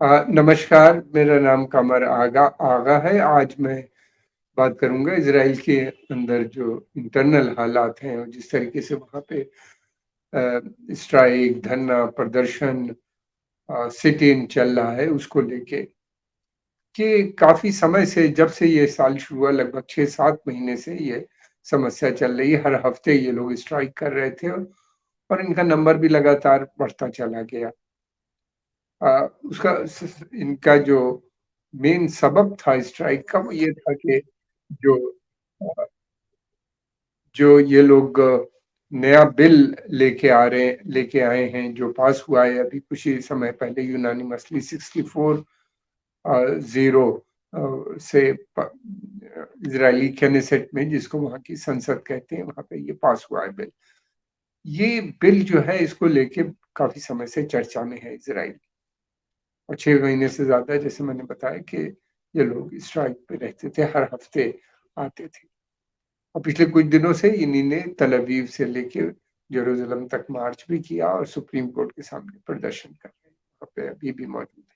नमस्कार, मेरा नाम कमर आगा आगा है। आज मैं बात करूँगा इज़राइल के अंदर जो इंटरनल हालात हैं और जिस तरीके से वहाँ पे स्ट्राइक, धरना, प्रदर्शन, सिट-इन चल रहा है उसको लेके कि काफ़ी समय से जब से ये साल शुरू हुआ लगभग 6-7 महीने से ये समस्या चल रही है। हर हफ्ते ये लोग स्ट्राइक कर रहे थे और इनका नंबर भी लगातार बढ़ता चला गया। उसका इनका जो मेन सबब था स्ट्राइक का वो ये था कि जो अ, जो ये लोग नया बिल लेके आए हैं जो पास हुआ है अभी कुछ ही समय पहले यूनानिमसली 64 जीरो से इजरायली कैनेसेट में जिसको वहाँ की संसद कहते हैं वहाँ पे ये पास हुआ है बिल। ये बिल जो है इसको लेके काफी समय से चर्चा में है इजराइल और 6 महीने से ज़्यादा जैसे मैंने बताया कि ये लोग स्ट्राइक पे रहते थे, हर हफ्ते आते थे। और पिछले कुछ दिनों से इन्हीं ने तल अवीव से लेके जेरूसलम तक मार्च भी किया और सुप्रीम कोर्ट के सामने प्रदर्शन कर रहे हैं। वहाँ पे अभी भी मौजूद है।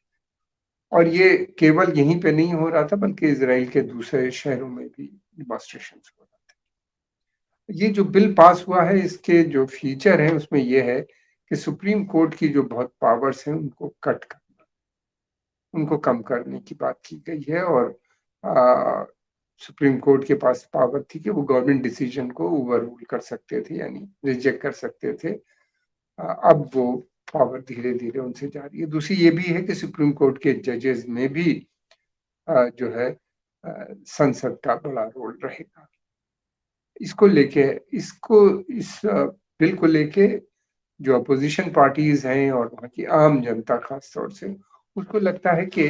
और ये केवल यहीं पे नहीं हो रहा था बल्कि इज़राइल के दूसरे शहरों में भी डेमोंस्ट्रेशंस हो रहा था। ये जो बिल पास हुआ है इसके जो फीचर हैं उसमें ये है कि सुप्रीम कोर्ट की जो बहुत पावर्स हैं उनको कम करने की बात की गई है और सुप्रीम कोर्ट के पास पावर थी कि वो गवर्नमेंट डिसीजन को ओवर रूल कर सकते थे यानी रिजेक्ट कर सकते थे। अब वो पावर धीरे धीरे उनसे जा रही है। दूसरी ये भी है कि सुप्रीम कोर्ट के जजेस में भी जो है संसद का बड़ा रोल रहेगा। इसको लेके इसको इस बिल को लेके जो अपोजिशन पार्टीज हैं और वहाँ की आम जनता खास तौर से उसको लगता है कि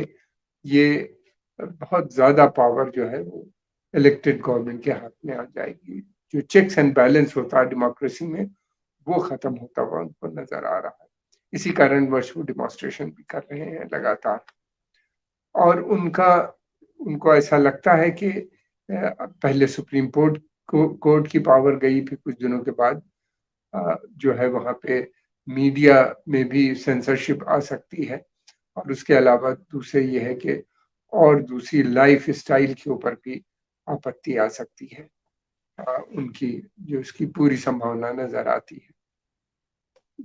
ये बहुत ज्यादा पावर जो है वो इलेक्टेड गवर्नमेंट के हाथ में आ जाएगी। जो चेक्स एंड बैलेंस होता है डेमोक्रेसी में वो खत्म होता हुआ उनको नजर आ रहा है। इसी कारणवश वो डिमॉन्स्ट्रेशन भी कर रहे हैं लगातार और उनको ऐसा लगता है कि पहले सुप्रीम कोर्ट की पावर गई फिर कुछ दिनों के बाद जो है वहाँ पे मीडिया में भी सेंसरशिप आ सकती है और उसके अलावा दूसरे ये है कि और दूसरी लाइफ स्टाइल के ऊपर भी आपत्ति आ सकती है। उनकी जो इसकी पूरी संभावना नजर आती है।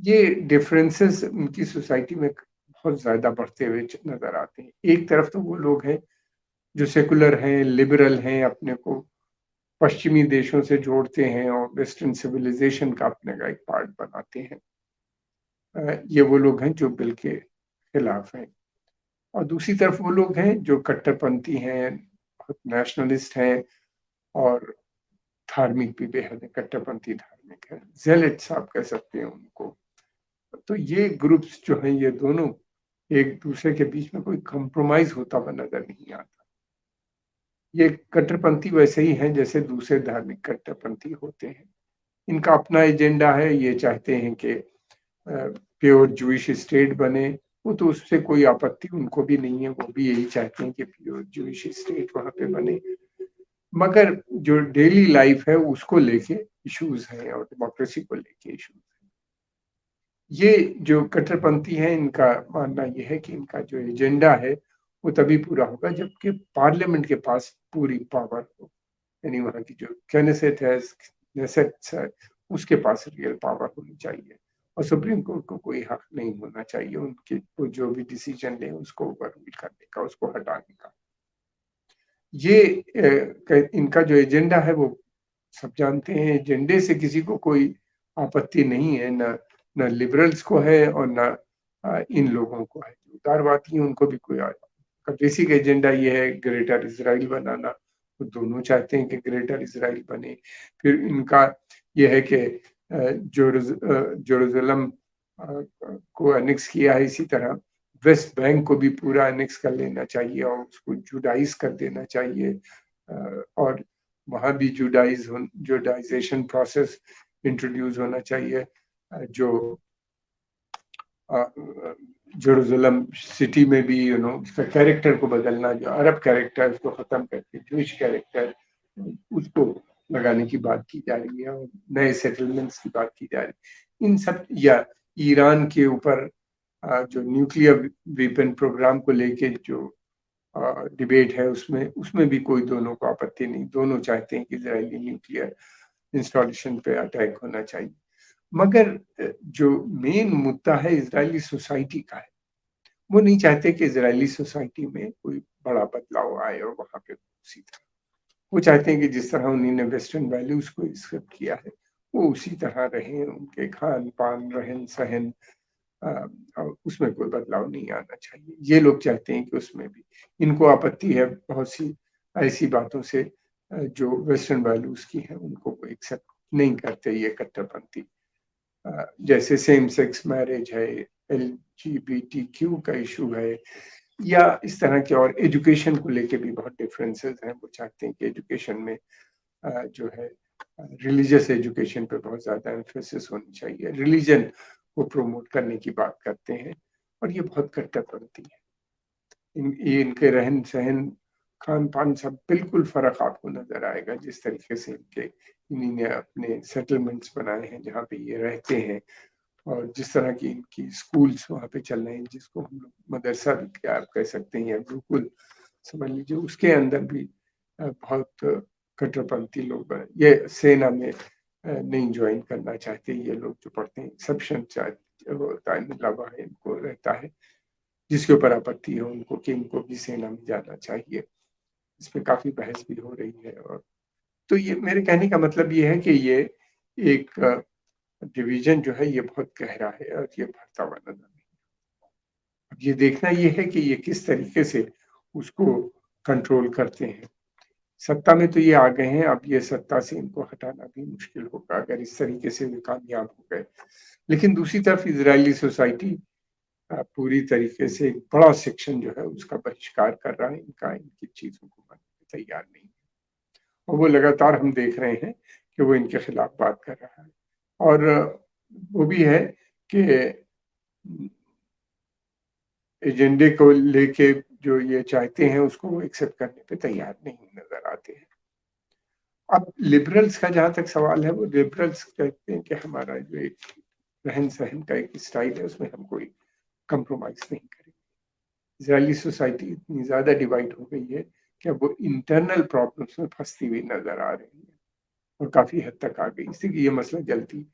ये डिफरेंसेस उनकी सोसाइटी में बहुत ज्यादा बढ़ते हुए नजर आते हैं। एक तरफ तो वो लोग हैं जो सेकुलर हैं, लिबरल हैं, अपने को पश्चिमी देशों से जोड़ते हैं और वेस्टर्न सिविलाइजेशन का अपने का एक पार्ट बनाते हैं। ये वो लोग हैं जो बिल के खिलाफ हैं और दूसरी तरफ वो लोग हैं जो कट्टरपंथी हैं, बहुत नेशनलिस्ट हैं और धार्मिक भी बेहद है, कट्टरपंथी धार्मिक है, जेलेट्स आप कह सकते हैं उनको। तो ये ग्रुप्स जो हैं ये दोनों एक दूसरे के बीच में कोई कंप्रोमाइज होता हुआ नजर नहीं आता। ये कट्टरपंथी वैसे ही हैं जैसे दूसरे धार्मिक कट्टरपंथी होते हैं। इनका अपना एजेंडा है, ये चाहते हैं कि प्योर जूइश स्टेट बने। वो तो उससे कोई आपत्ति उनको भी नहीं है, वो भी यही चाहते हैं कि प्योर जूइश स्टेट वहां पे बने। मगर जो डेली लाइफ है उसको लेके इश्यूज हैं और डेमोक्रेसी को लेके इश्यूज हैं। ये जो कट्टरपंथी है इनका मानना यह है कि इनका जो एजेंडा है वो तभी पूरा होगा जबकि पार्लियामेंट के पास पूरी पावर हो। यानी वहाँ की जो कैनेसेट है, नेसेट्स है, उसके पास रियल पावर होनी चाहिए और सुप्रीम कोर्ट को कोई हक नहीं होना चाहिए उनके वो जो भी डिसीजन ले उसको ओवररूल करने का, उसको हटाने का। ये इनका जो एजेंडा है वो सब जानते हैं। एजेंडे से किसी को कोई आपत्ति नहीं है, न न लिबरल्स को है और न इन लोगों को है। उदारवादी उनको भी कोई बेसिक एजेंडा ये है ग्रेटर इसराइल बनाना। वो दोनों चाहते हैं कि ग्रेटर इसराइल बने। फिर इनका ये है कि जेरूसलम को एनेक्स किया है, इसी तरह वेस्ट बैंक को भी पूरा एनेक्स कर लेना चाहिए और उसको जुडाइज कर देना चाहिए और वहाँ भी जुडाइजेशन प्रोसेस इंट्रोड्यूस होना चाहिए। जो जेरूसलम सिटी में भी उसका कैरेक्टर को बदलना, जो अरब कैरेक्टर उसको खत्म करके जूइश कैरेक्टर उसको लगाने की बात की जा रही है और नए सेटलमेंट्स की बात की जा रही है। इन सब या ईरान के ऊपर जो न्यूक्लियर वेपन प्रोग्राम को लेके जो डिबेट है उसमें भी कोई दोनों को आपत्ति नहीं, दोनों चाहते हैं कि इजरायली न्यूक्लियर इंस्टॉलेशन पे अटैक होना चाहिए। मगर जो मेन मुद्दा है इजरायली सोसाइटी का है, वो नहीं चाहते कि इजरायली सोसाइटी में कोई बड़ा बदलाव आए और वहां पे उसी तरह वो चाहते हैं कि जिस तरह उन्होंने वेस्टर्न वैल्यूज को एक्सेप्ट किया है वो उसी तरह रहे, उनके खान पान रहन सहन उसमें कोई बदलाव नहीं आना चाहिए। ये लोग चाहते हैं कि उसमें भी इनको आपत्ति है बहुत सी ऐसी बातों से जो वेस्टर्न वैल्यूज की हैं उनको कोई एक्सेप्ट नहीं करते ये कट्टरपंथी, जैसे सेम सेक्स मैरिज है, LGBTQ का इशू है, या इस तरह के और एजुकेशन को लेके भी बहुत डिफरेंसेस हैं। वो चाहते हैं कि एजुकेशन में जो है रिलीजियस एजुकेशन पे बहुत ज़्यादा एम्फेसिस होनी चाहिए, रिलीजन को प्रमोट करने की बात करते हैं, और ये बहुत कट्टरपंथी है। इनके रहन सहन खान पान सब बिल्कुल फर्क आपको नजर आएगा, जिस तरीके से इन्होंने अपने सेटलमेंट्स बनाए हैं जहाँ पे ये रहते हैं, और जिस तरह की इनकी स्कूल्स वहाँ पे चल रहे हैं, जिसको हम लोग मदरसा भी क्या आप कह सकते हैं या गुरुकुल समझ लीजिए, उसके अंदर भी बहुत कट्टरपंथी लोग ये सेना में नहीं ज्वाइन करना चाहते। ये लोग जो पढ़ते हैं एक्सेप्शन होता है, मिलावा है, इनको रहता है जिसके ऊपर आपत्ति है उनको कि इनको भी सेना में जाना चाहिए। इस पे काफी बहस भी हो रही है। और तो ये मेरे कहने का मतलब ये है कि ये एक डिवीजन जो है ये बहुत गहरा है और ये बढ़ता हुआ नजर नहीं। अब ये देखना ये है कि ये किस तरीके से उसको कंट्रोल करते हैं। सत्ता में तो ये आ गए हैं, अब ये सत्ता से इनको हटाना भी मुश्किल होगा अगर इस तरीके से वे कामयाब हो गए। लेकिन दूसरी तरफ इजरायली सोसाइटी पूरी तरीके से एक बड़ा सेक्शन जो है उसका बहिष्कार कर रहा है, इनकी चीजों को मानने को तैयार नहीं है, और वो लगातार हम देख रहे हैं कि वो इनके खिलाफ बात कर रहा है। और वो भी है कि एजेंडे को लेके जो ये चाहते हैं उसको वो एक्सेप्ट करने पे तैयार नहीं नजर आते हैं। अब लिबरल्स का जहां तक सवाल है, वो लिबरल्स कहते हैं कि हमारा जो एक रहन सहन का एक स्टाइल है उसमें हम कोई कंप्रोमाइज नहीं करेंगे। इजरायली सोसाइटी इतनी ज्यादा डिवाइड हो गई है कि अब वो इंटरनल प्रॉब्लम्स में फंसती हुई नजर आ रही है और काफी हद तक आ गई, इसलिए ये मसला जल्दी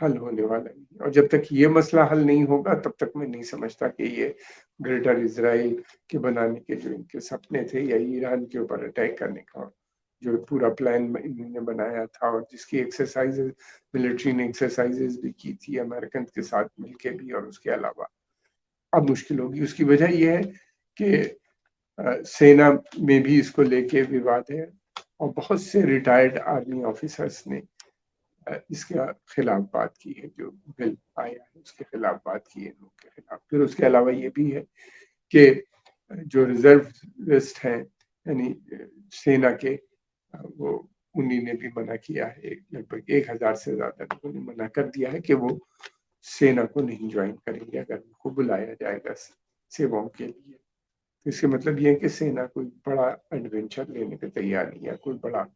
हल होने वाला नहीं। और जब तक ये मसला हल नहीं होगा तब तक मैं नहीं समझता कि ये ग्रेटर इजराइल के बनाने के जो इनके सपने थे या ईरान के ऊपर अटैक करने का जो पूरा प्लान इन्होंने बनाया था, और जिसकी एक्सरसाइजेज मिलिट्री ने एक्सरसाइजेज भी की थी अमेरिकन के साथ मिलके भी, और उसके अलावा अब मुश्किल होगी। उसकी वजह यह है कि सेना में भी इसको लेके विवाद है, और बहुत से रिटायर्ड आर्मी ऑफिसर्स ने इसके खिलाफ बात की है, जो बिल आया है उसके खिलाफ बात की है लोग के खिलाफ। फिर उसके अलावा ये भी है कि जो रिजर्विस्ट हैं यानी सेना के, वो उन्हीं ने भी मना किया है, लगभग 1000 से ज्यादा लोगों ने मना कर दिया है कि वो सेना को नहीं ज्वाइन करेंगे अगर उनको बुलाया जाएगा सेवाओं के लिए। तो इसके मतलब ये है कि सेना कोई बड़ा एडवेंचर लेने पे तैयार नहीं है, कोई बड़ा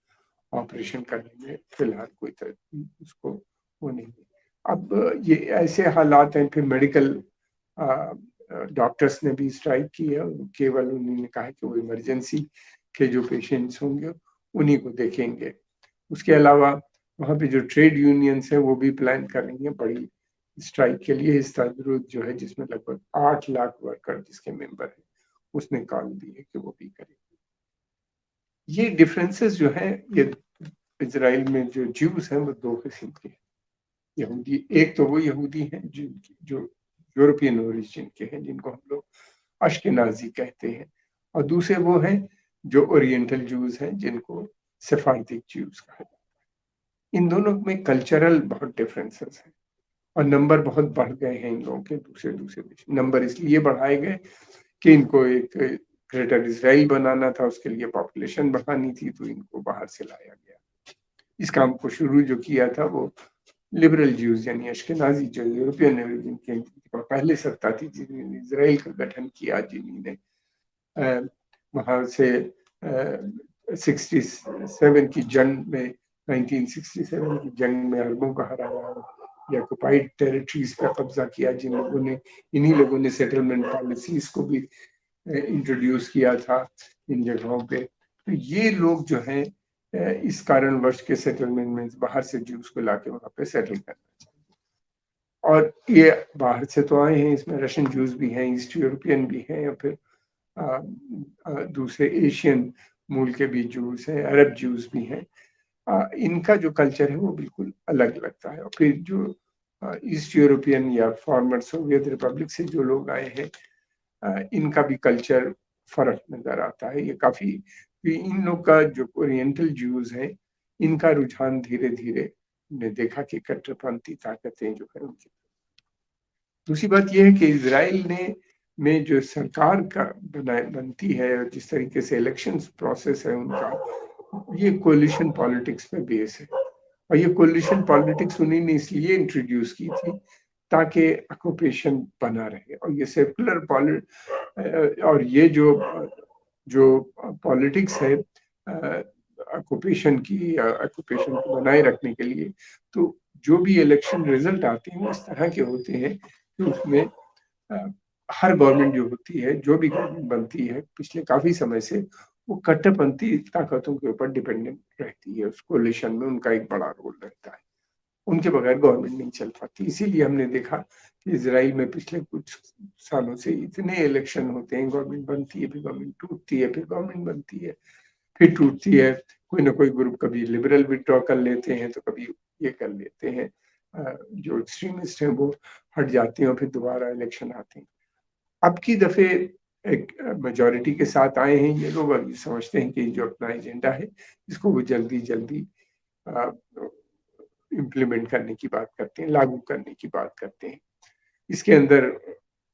ऑपरेशन करने में फिलहाल कोई उसको वो नहीं है। अब ये ऐसे हालात हैं, फिर मेडिकल डॉक्टर्स ने भी स्ट्राइक की है, केवल उन्होंने कहा है कि वो इमरजेंसी के जो पेशेंट्स होंगे उन्हीं को देखेंगे। उसके अलावा वहाँ पे जो ट्रेड यूनियंस है वो भी प्लान कर रही है बड़ी स्ट्राइक के लिए। इस तजरुत जो है जिसमें लगभग 8 लाख वर्कर जिसके मेंबर है उसने कॉल दी है कि वो भी करेंगे। ये डिफरेंसेस जो है ये इजराइल में जो ज्यूज हैं वो दो किस्म के हैं। यहूदी, एक तो वो यहूदी हैं जो यूरोपियन ओरिजिन के हैं जिनको हम लोग अश्केनाजी कहते हैं, और दूसरे वो हैं जो ओरिएंटल ज्यूज हैं जिनको सेफारदिक ज्यूज कहा जाता है। इन दोनों में कल्चरल बहुत डिफरेंसेस हैं, और नंबर बहुत बढ़ गए हैं इन लोगों के। दूसरे दूसरे देश नंबर इसलिए बढ़ाए गए कि इनको एक ग्रेटर इसराइल बनाना था, उसके लिए पॉपुलेशन बढ़ानी थी, तो इनको बाहर से लाया गया। इस काम को शुरू जो किया था वो लिबरल ज्यूज यानी अश्केनाजी जो यूरोपियन ओरिजिन के पहले सत्ता थी जिन्होंने इसराइल का गठन किया, जिन्होंने वहां से 67 की जंग में 1967 की जंग में अरबों का हराया, या ऑक्युपाइड टेरिटरीज पर कब्जा किया, जिन लोगों ने, इन्हीं लोगों ने सेटलमेंट पॉलिसीज को भी इंट्रोड्यूस किया था इन जगहों पे। तो ये लोग जो हैं इस कारणवश के सेटलमेंट में बाहर से ज्यूज को लाके वहां पे सेटल करना चाहिए। और ये बाहर से तो आए हैं, इसमें रशियन ज्यूज भी हैं, ईस्ट यूरोपियन भी हैं, या फिर दूसरे एशियन मूल के भी ज्यूज हैं, अरब ज्यूज भी हैं। इनका जो कल्चर है वो बिल्कुल अलग लगता है। और फिर जो ईस्ट यूरोपियन या फॉर्मर सोवियत रिपब्लिक से जो लोग आए हैं, इनका भी कल्चर फर्क नजर आता है। ये काफी, इन लोग का जो ओरिएंटल ज्यूज है, इनका रुझान धीरे धीरे ने देखा कि कट्टरपंथी ताकतें जो है उनकी। दूसरी बात यह है कि इजराइल ने में जो सरकार का बनती है और जिस तरीके से इलेक्शन प्रोसेस है उनका, ये कोलिशन पॉलिटिक्स पे बेस है। और ये कोलिशन पॉलिटिक्स उन्हीं ने इसलिए इंट्रोड्यूस की थी ताकि ऑक्युपेशन बना रहे। और ये सेकुलर और ये जो जो पॉलिटिक्स है ऑक्युपेशन की, ऑक्युपेशन को बनाए रखने के लिए, तो जो भी इलेक्शन रिजल्ट आते हैं वो इस तरह के होते हैं कि उसमें हर गवर्नमेंट जो होती है, जो भी गवर्नमेंट बनती है पिछले काफी समय से, वो कट्टरपंथी ताकतों के ऊपर डिपेंडेंट रहती है। उस कोलिशन में उनका एक बड़ा रोल रहता है, उनके बगैर गवर्नमेंट नहीं चल पाती। इसीलिए हमने देखा कि इजराइल में पिछले कुछ सालों से इतने इलेक्शन होते हैं, गवर्नमेंट बनती है, फिर गवर्नमेंट टूटती है, फिर गवर्नमेंट बनती है, फिर टूटती है। कोई ना कोई ग्रुप कभी लिबरल विड्रॉ कर लेते हैं, तो कभी ये कर लेते हैं, जो एक्सट्रीमिस्ट हैं वो हट जाते हैं और फिर दोबारा इलेक्शन आते हैं। अब की दफे एक मेजोरिटी के साथ आए हैं ये लोग, और समझते हैं कि जो अपना एजेंडा है इसको वो जल्दी जल्दी इम्प्लीमेंट करने की बात करते हैं, लागू करने की बात करते हैं। इसके अंदर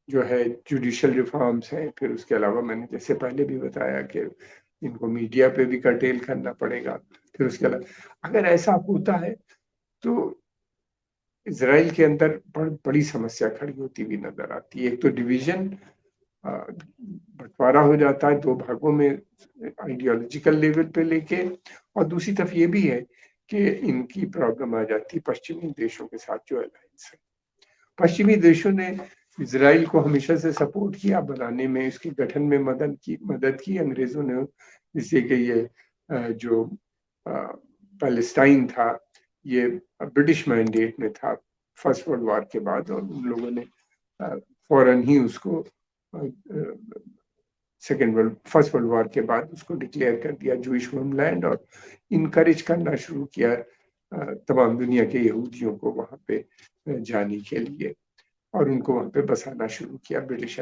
जो है जुडिशियल रिफॉर्म्स हैं, फिर उसके अलावा मैंने जैसे पहले भी बताया कि इनको मीडिया पे भी कर्टेल करना पड़ेगा। फिर उसके अलावा अगर ऐसा होता है तो इजराइल के अंदर बड़ी समस्या खड़ी होती हुई नजर आती है। एक तो डिवीजन, बंटवारा हो जाता है दो भागों में आइडियोलॉजिकल लेवल पे लेके, और दूसरी तरफ ये भी है कि इनकी प्रॉब्लम आ जाती है पश्चिमी देशों के साथ जो अलायंस है। पश्चिमी देशों ने इजराइल को हमेशा से सपोर्ट किया बनाने में, इसके गठन में मदद की अंग्रेजों ने। जिससे कि ये जो पैलेस्टाइन था ये ब्रिटिश मैंडेट में था फर्स्ट वर्ल्ड वॉर के बाद, और उन लोगों ने फौरन ही उसको फर्स्ट वर्ल्ड वॉर के बाद उसको डिक्लेयर कर दिया जूइश होमलैंड, और इनकरेज करना शुरू किया तमाम दुनिया के यहूदियों को वहां पे जाने के लिए, और उनको वहां पे बसाना शुरू किया। ब्रिटिश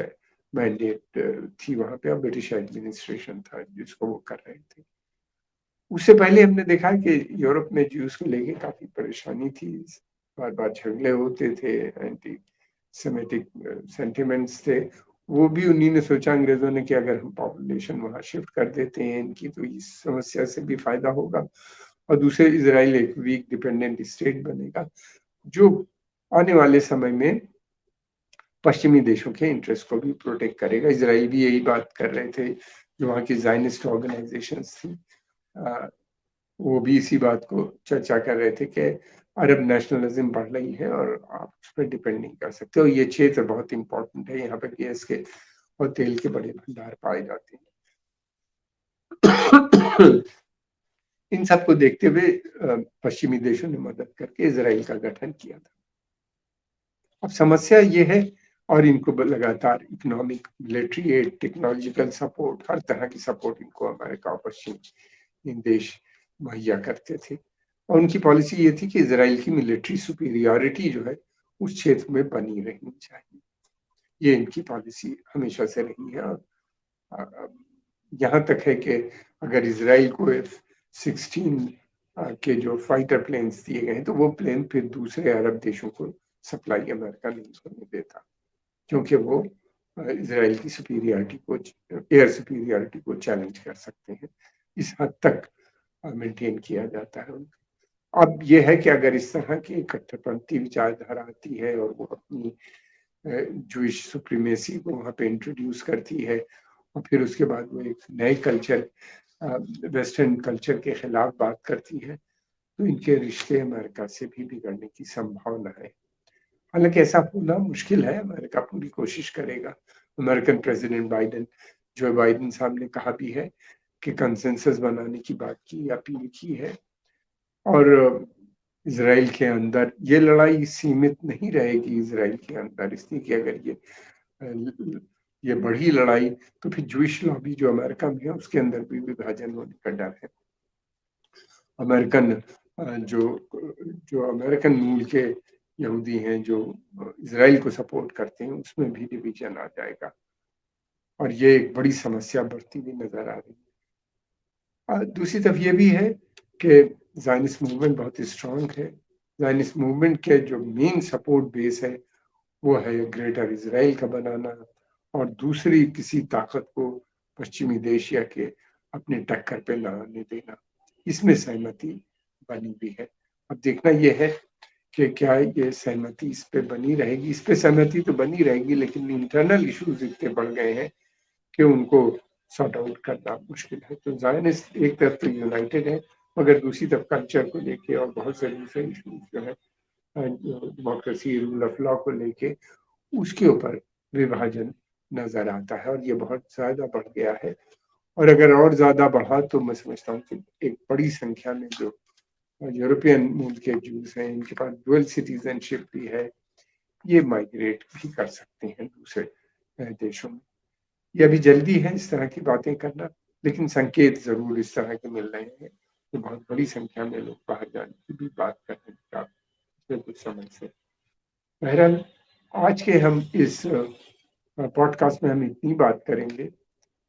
मैंडेट थी वहां पे, और ब्रिटिश एडमिनिस्ट्रेशन था जिसको वो कर रहे थे। उससे पहले हमने देखा कि यूरोप में ज्यूज को लेके काफी परेशानी थी, बार बार झगड़े होते थे, एंटी सेमेटिक सेंटिमेंट्स थे। वो भी उन्हीं ने सोचा, अंग्रेजों ने, कि अगर हम पॉपुलेशन वहां शिफ्ट कर देते हैं इनकी तो इस समस्या से भी फायदा होगा, और दूसरे इजराइल एक वीक डिपेंडेंट स्टेट बनेगा जो आने वाले समय में पश्चिमी देशों के इंटरेस्ट को भी प्रोटेक्ट करेगा। इजराइल भी यही बात कर रहे थे, जो वहाँ की जायनिस्ट ऑर्गेनाइजेशंस थी वो भी इसी बात को चर्चा कर रहे थे कि अरब नेशनलिज्म बढ़ रही है और आप उस पर डिपेंड नहीं कर सकते। और ये क्षेत्र बहुत इंपॉर्टेंट है, यहाँ पे गैस के और तेल के बड़े भंडार पाए जाते हैं। इन सबको देखते हुए पश्चिमी देशों ने मदद करके इजराइल का गठन किया था। अब समस्या ये है, और इनको लगातार economic, military aid, technological support, हर तरह की सपोर्ट इनको अमेरिका और पश्चिम इन देश मुहैया करते थे। और उनकी पॉलिसी ये थी कि इजराइल की मिलिट्री सुपीरियरिटी जो है उस क्षेत्र में बनी रहनी चाहिए। ये इनकी पॉलिसी हमेशा से रही है। और यहाँ तक है कि अगर इजराइल को F-16 के जो फाइटर प्लेन्स दिए गए तो वो प्लेन फिर दूसरे अरब देशों को सप्लाई अमेरिका नहीं होने देता, क्योंकि वो इजराइल की सुपीरियरिटी को, एयर सुपीरियरिटी को चैलेंज कर सकते हैं। इस हद तक मेंटेन किया जाता है उनका। अब यह है कि अगर इस तरह की कट्टरपंथी विचारधारा आती है और वो अपनी जूइश सुप्रीमेसी को वहाँ पे इंट्रोड्यूस करती है, और फिर उसके बाद वो एक नए कल्चर, वेस्टर्न कल्चर के खिलाफ बात करती है, तो इनके रिश्ते अमेरिका से भी बिगड़ने की संभावना है। हालाँकि ऐसा होना मुश्किल है, अमेरिका पूरी कोशिश करेगा। American president Biden, Joe Biden साहब ने कहा भी है कि कंसेंसस बनाने की बात की, अपील की है। और इज़राइल के अंदर ये लड़ाई सीमित नहीं रहेगी इज़राइल के अंदर, इसलिए कि अगर ये बढ़ी लड़ाई तो फिर ज्यूइश लॉबी जो अमेरिका में है उसके अंदर भी विभाजन होने का डर है। अमेरिकन जो जो अमेरिकन मूल के यहूदी हैं जो इज़राइल को सपोर्ट करते हैं उसमें भी डिवीजन आ जाएगा और ये एक बड़ी समस्या बढ़ती हुई नजर आ रही है। दूसरी तरफ ये भी है कि ज़ायनिस्ट मूवमेंट बहुत स्ट्रांग है। ज़ायनिस्ट मूवमेंट के जो मेन सपोर्ट बेस है वो है ग्रेटर इज़राइल का बनाना और दूसरी किसी ताकत को पश्चिमी एशिया के अपने टक्कर पे न आने देना। इसमें सहमति बनी भी है। अब देखना यह है कि क्या ये सहमति इस पे बनी रहेगी। इस पे सहमति तो बनी रहेगी लेकिन इंटरनल इश्यूज इतने बढ़ गए हैं कि उनको सॉर्ट आउट करना मुश्किल है। तो ज़ायनिस्ट एक तरफ तो यूनाइटेड है मगर दूसरी तरफ कल्चर को लेके और बहुत से दूसरे इश्यूज जो है डेमोक्रेसी रूल ऑफ लॉ को लेके उसके ऊपर विभाजन नजर आता है और ये बहुत ज्यादा बढ़ गया है। और अगर और ज्यादा बढ़ा तो मैं समझता हूँ कि एक बड़ी संख्या में जो यूरोपियन मूल के जूस हैं इनके पास डुअल सिटीजनशिप भी है, ये माइग्रेट भी कर सकते हैं दूसरे देशों में। ये अभी जल्दी है इस तरह की बातें करना, लेकिन संकेत जरूर इस तरह के मिल रहे हैं कि बहुत बड़ी संख्या में लोग बाहर जाने की भी बात कर रहे हैं पिछले कुछ समय से। बहरहाल आज के हम इस पॉडकास्ट में हम इतनी बात करेंगे।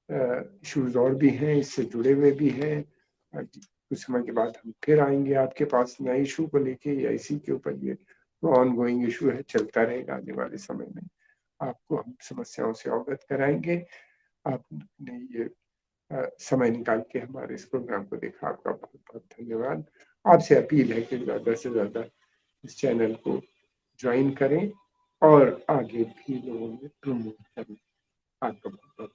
इश्यूज और भी हैं, इससे जुड़े हुए भी हैं। कुछ समय के बाद हम फिर आएंगे आपके पास नए इशू को लेके या इसी के ऊपर। ये तो ऑन गोइंग इशू है, चलता रहेगा आने वाले समय में। आपको हम समस्याओं से अवगत कराएंगे। आपने ये समय निकाल के हमारे इस प्रोग्राम को देखा, आपका बहुत बहुत धन्यवाद। आपसे अपील है कि ज़्यादा से ज़्यादा इस चैनल को ज्वाइन करें और आगे भी लोगों में प्रमोट करें। आपका बहुत बहुत